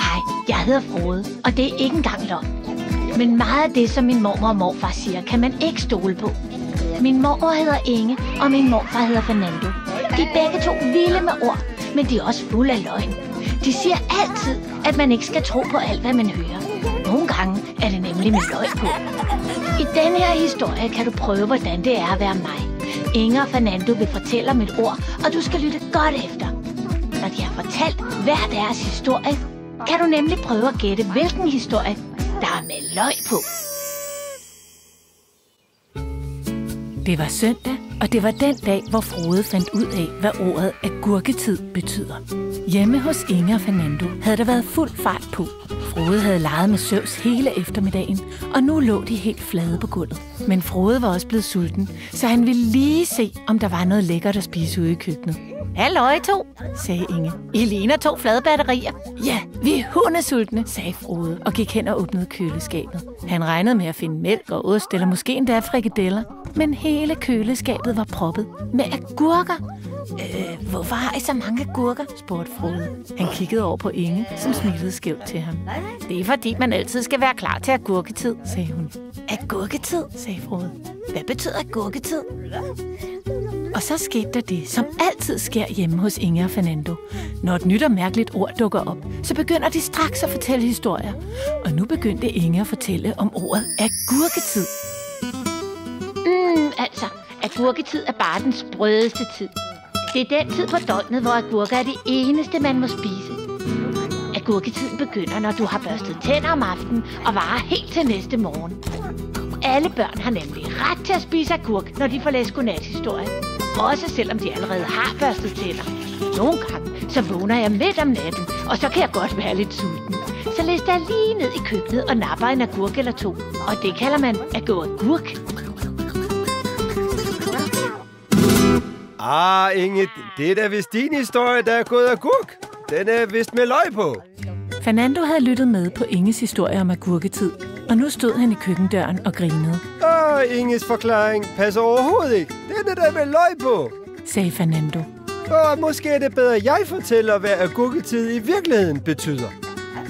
Hej, jeg hedder Frode, og det er ikke engang løgn. Men meget af det, som min mormor og morfar siger, kan man ikke stole på. Min mormor hedder Inge, og min morfar hedder Fernando. De er begge to vilde med ord, men de er også fulde af løgn. De siger altid, at man ikke skal tro på alt, hvad man hører. Nogle gange er det nemlig med løgn på. I denne her historie kan du prøve, hvordan det er at være mig. Inge og Fernando vil fortælle om et ord, og du skal lytte godt efter. Når de har fortalt hver deres historie, kan du nemlig prøve at gætte, hvilken historie, der er med løg på. Det var søndag, og det var den dag, hvor Frode fandt ud af, hvad ordet agurketid betyder. Hjemme hos Inge og Fernando havde der været fuld fart på. Frode havde leget med søvs hele eftermiddagen, og nu lå de helt flade på gulvet. Men Frode var også blevet sulten, så han ville lige se, om der var noget lækkert at spise ude i køkkenet. Halløj to, sagde Inge. I ligner 2 flade batterier. Ja, vi er hundesultne, sagde Frode og gik hen og åbnede køleskabet. Han regnede med at finde mælk og ost eller måske endda frikadeller, men hele køleskabet var proppet med agurker. Hvorfor har I så mange agurker? Spurgte Frode. Han kiggede over på Inge, som smilede skævt til ham. Det er fordi, man altid skal være klar til agurketid, sagde hun. Agurketid, sagde Frode. Hvad betyder agurketid? Og så skete der det, som altid sker hjemme hos Inge og Fernando. Når et nyt og mærkeligt ord dukker op, så begynder de straks at fortælle historier. Og nu begyndte Inge at fortælle om ordet agurketid. Altså, agurketid er bare den sprødeste tid. Det er den tid på døgnet, hvor agurker er det eneste, man må spise. Agurketiden begynder, når du har børstet tænder om aftenen og varer helt til næste morgen. Alle børn har nemlig ret til at spise agurk, når de får læst godnathistorie. Også selvom de allerede har børstet tænder. Nogle gange, så vågner jeg midt om natten, og så kan jeg godt være lidt sulten. Så lister jeg lige ned i køkkenet og napper en agurk eller 2. Og det kalder man at gå agurk. Inge, det er da vist din historie, der er gået agurk. Den er vist med løg på. Fernando havde lyttet med på Inges historie om agurketid, og nu stod han i køkkendøren og grinede. Inges forklaring passer overhovedet ikke. Den er der med løg på, sagde Fernando. Måske er det bedre, at jeg fortæller, hvad agurketid i virkeligheden betyder.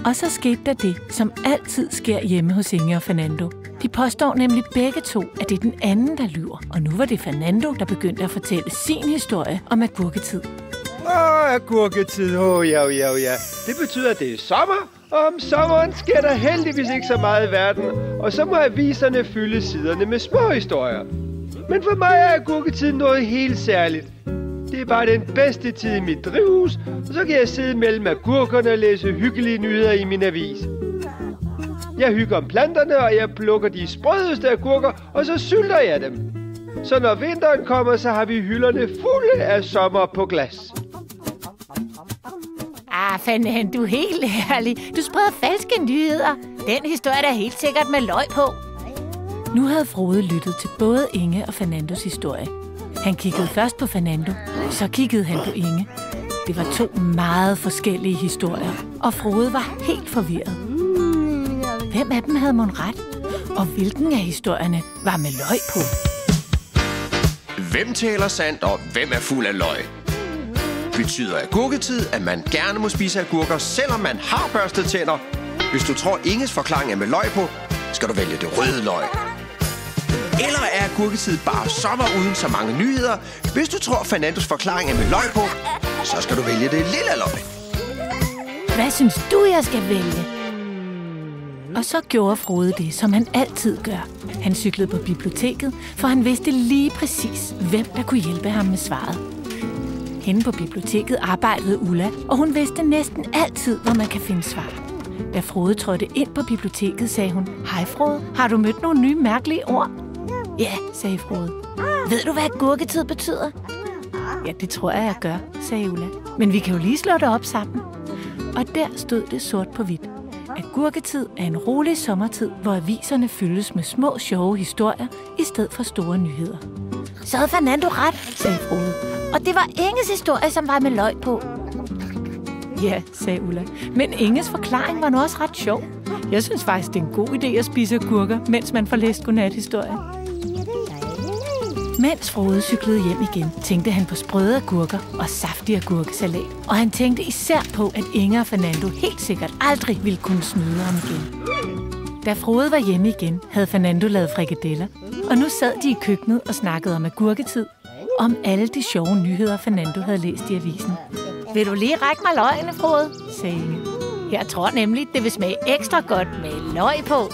Og så skete der det, som altid sker hjemme hos Inge og Fernando. De påstår nemlig begge to, at det er den anden, der lyver. Og nu var det Fernando, der begyndte at fortælle sin historie om agurketid. Agurketid, ja. Det betyder, at det er sommer, og om sommeren sker der heldigvis ikke så meget i verden. Og så må aviserne fylde siderne med små historier. Men for mig er agurketid noget helt særligt. Det er bare den bedste tid i mit drivhus, og så kan jeg sidde mellem agurkerne og læse hyggelige nyheder i min avis. Jeg hygger om planterne, og jeg plukker de sprødeste agurker, og så sylter jeg dem. Så når vinteren kommer, så har vi hylderne fulde af sommer på glas. Fanden, du er helt ærlig. Du spreder falske nyheder. Den historie er helt sikkert med løg på. Nu havde Frode lyttet til både Inge og Fernandos historie. Han kiggede først på Fernando, så kiggede han på Inge. Det var 2 meget forskellige historier, og Frode var helt forvirret. Hvem af dem havde mon ret? Og hvilken af historierne var med løg på? Hvem taler sandt, og hvem er fuld af løg? Betyder agurketid, at man gerne må spise agurker, selvom man har børstet tænder? Hvis du tror, Inges forklaring er med løg på, skal du vælge det røde løg. Eller er agurketid bare sommer uden så mange nyheder? Hvis du tror, Fernandos forklaring er med løg på, så skal du vælge det lille løg. Hvad synes du, jeg skal vælge? Og så gjorde Frode det, som han altid gør. Han cyklede på biblioteket, for han vidste lige præcis, hvem der kunne hjælpe ham med svaret. Henne på biblioteket arbejdede Ulla, og hun vidste næsten altid, hvor man kan finde svar. Da Frode trådte ind på biblioteket, sagde hun, hej Frode, har du mødt nogle nye mærkelige ord? Ja, sagde Frode. Ved du, hvad agurketid betyder? Ja, det tror jeg gør, sagde Ulla. Men vi kan jo lige slå det op sammen. Og der stod det sort på hvidt. Agurketid er en rolig sommertid, hvor aviserne fyldes med små, sjove historier i stedet for store nyheder. Så havde Fernando ret, sagde Frode. Og det var Inges historie, som var med løg på. Ja, sagde Ulla. Men Inges forklaring var nu også ret sjov. Jeg synes faktisk, det er en god idé at spise agurker, mens man får læst godnathistorie. Mens Frode cyklede hjem igen, tænkte han på sprøde agurker og saftig agurkesalat. Og han tænkte især på, at Inger og Fernando helt sikkert aldrig ville kunne snyde ham igen. Da Frode var hjemme igen, havde Fernando lavet frikadeller. Og nu sad de i køkkenet og snakkede om agurketid. Om alle de sjove nyheder, Fernando havde læst i avisen. Vil du lige række mig løgene, Frode? Sagde Inge. Jeg tror nemlig, det vil smage ekstra godt med løg på.